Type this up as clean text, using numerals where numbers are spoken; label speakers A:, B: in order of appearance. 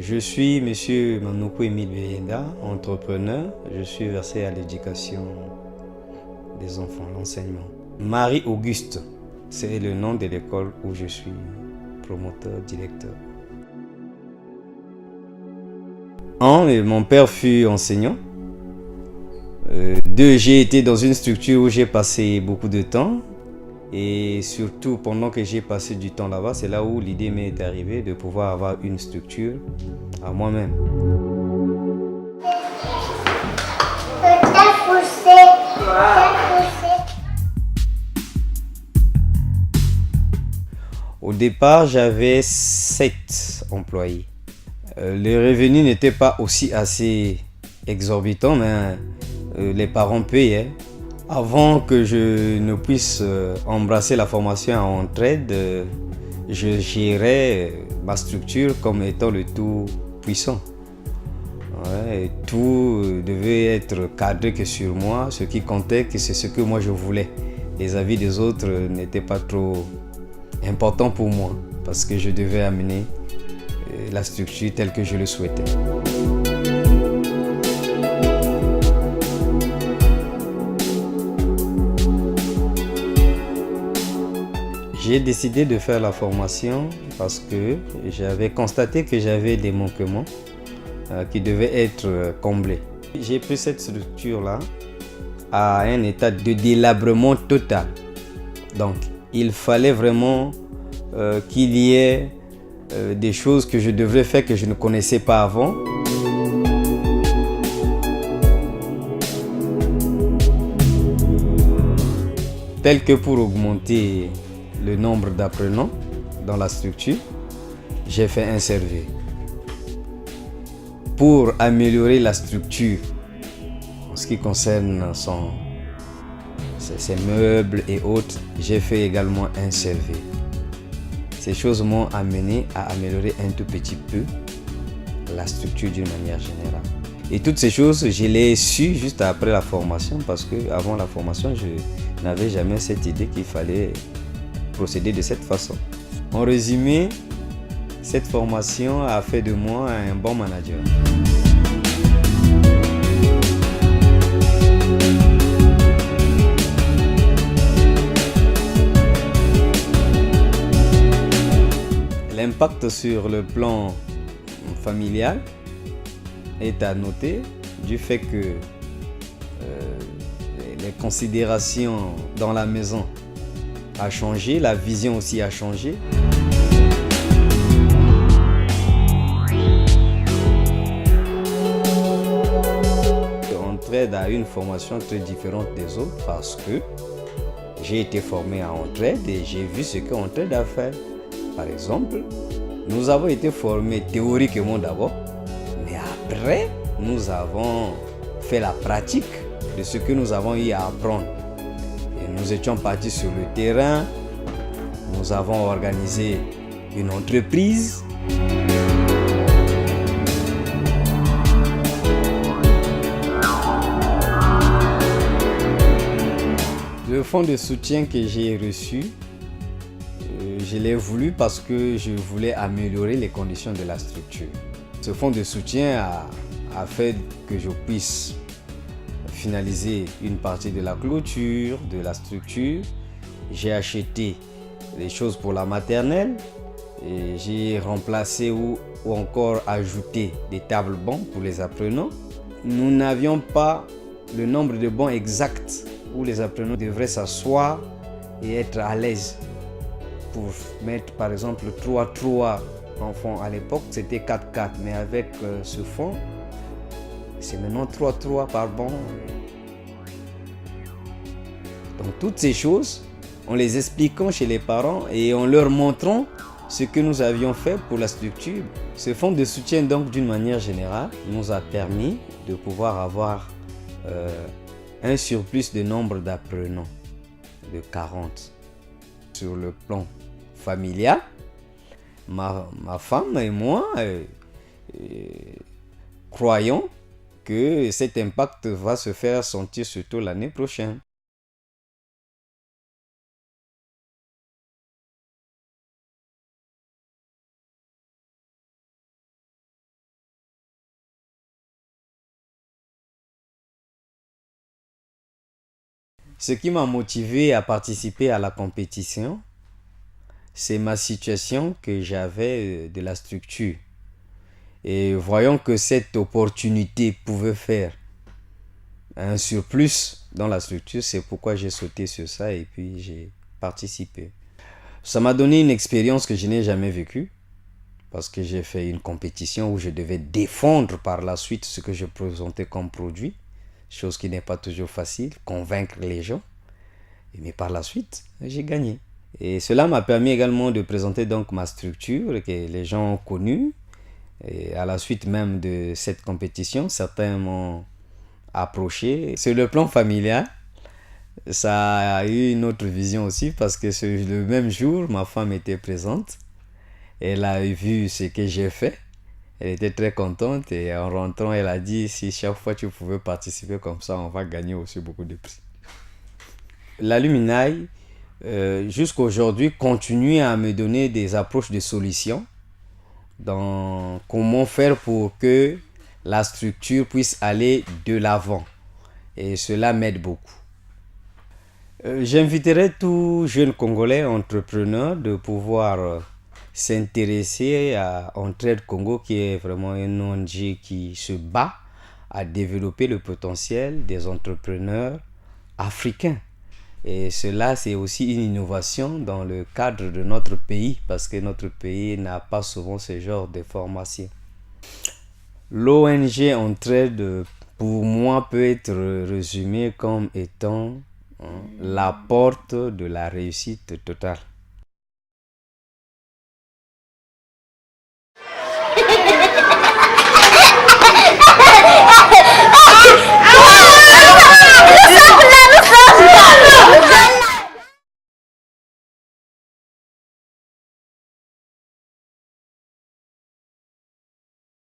A: Je suis Monsieur Manoukou Emile Beyenda, entrepreneur. Je suis versé à l'éducation des enfants, l'enseignement. Marie-Auguste, c'est le nom de l'école où je suis promoteur, directeur. Mon père fut enseignant. Deux, j'ai été dans une structure où j'ai passé beaucoup de temps. Et surtout, pendant que j'ai passé du temps là-bas, c'est là où l'idée m'est arrivée de pouvoir avoir une structure à moi-même. Au départ, j'avais 7 employés. Les revenus n'étaient pas aussi assez exorbitants, mais les parents payaient. Avant que je ne puisse embrasser la formation en entraide, je gérais ma structure comme étant le tout puissant. Ouais, tout devait être cadré que sur moi. Ce qui comptait, que c'est ce que moi je voulais. Les avis des autres n'étaient pas trop importants pour moi parce que je devais amener la structure telle que je le souhaitais. J'ai décidé de faire la formation parce que j'avais constaté que j'avais des manquements qui devaient être comblés. J'ai pris cette structure-là à un état de délabrement total. Donc, il fallait vraiment qu'il y ait des choses que je devrais faire que je ne connaissais pas avant. Tel que pour augmenter le nombre d'apprenants dans la structure, j'ai fait un survey. Pour améliorer la structure en ce qui concerne ses meubles et autres, j'ai fait également un survey. Ces choses m'ont amené à améliorer un tout petit peu la structure d'une manière générale. Et toutes ces choses, je les ai su juste après la formation parce qu'avant la formation, je n'avais jamais cette idée qu'il fallait procéder de cette façon. En résumé, cette formation a fait de moi un bon manager. L'impact sur le plan familial est à noter du fait que les considérations dans la maison a changé, la vision aussi a changé. Entraide a une formation très différente des autres parce que j'ai été formé à Entraide et j'ai vu ce que Entraide a fait. Par exemple, nous avons été formés théoriquement d'abord, mais après, nous avons fait la pratique de ce que nous avons eu à apprendre. Et nous étions partis sur le terrain, nous avons organisé une entreprise. Le fonds de soutien que j'ai reçu, je l'ai voulu parce que je voulais améliorer les conditions de la structure. Ce fonds de soutien a fait que je puisse finaliser une partie de la clôture de la structure. J'ai acheté des choses pour la maternelle et j'ai remplacé ou encore ajouté des tables bancs pour les apprenants. Nous n'avions pas le nombre de bancs exact où les apprenants devraient s'asseoir et être à l'aise. Pour mettre par exemple 3 enfants à l'époque, c'était 4-4, mais avec ce fonds, c'est maintenant 3 par banc. Donc toutes ces choses, en les expliquant chez les parents et en leur montrant ce que nous avions fait pour la structure, ce fonds de soutien donc d'une manière générale nous a permis de pouvoir avoir un surplus de nombre d'apprenants de 40. Sur le plan familial, ma femme et moi croyons que cet impact va se faire sentir surtout l'année prochaine. Ce qui m'a motivé à participer à la compétition, c'est ma situation que j'avais de la structure. Et voyant que cette opportunité pouvait faire un surplus dans la structure, c'est pourquoi j'ai sauté sur ça et puis j'ai participé. Ça m'a donné une expérience que je n'ai jamais vécue parce que j'ai fait une compétition où je devais défendre par la suite ce que je présentais comme produit, chose qui n'est pas toujours facile, convaincre les gens. Mais par la suite, j'ai gagné. Et cela m'a permis également de présenter donc ma structure que les gens ont connue. Et à la suite même de cette compétition, certains m'ont approché. Sur le plan familial, ça a eu une autre vision aussi parce que le même jour, ma femme était présente. Elle a vu ce que j'ai fait. Elle était très contente et en rentrant, elle a dit si chaque fois tu pouvais participer comme ça, on va gagner aussi beaucoup de prix. L'Aluminaï, jusqu'à aujourd'hui, continue à me donner des approches de solutions dans comment faire pour que la structure puisse aller de l'avant. Et cela m'aide beaucoup. J'inviterai tout jeune Congolais entrepreneur de pouvoir s'intéresser à Entraide Congo, qui est vraiment un ONG qui se bat à développer le potentiel des entrepreneurs africains. Et cela, c'est aussi une innovation dans le cadre de notre pays, parce que notre pays n'a pas souvent ce genre de formation. L'ONG Entraide, pour moi, peut être résumée comme étant la porte de la réussite totale.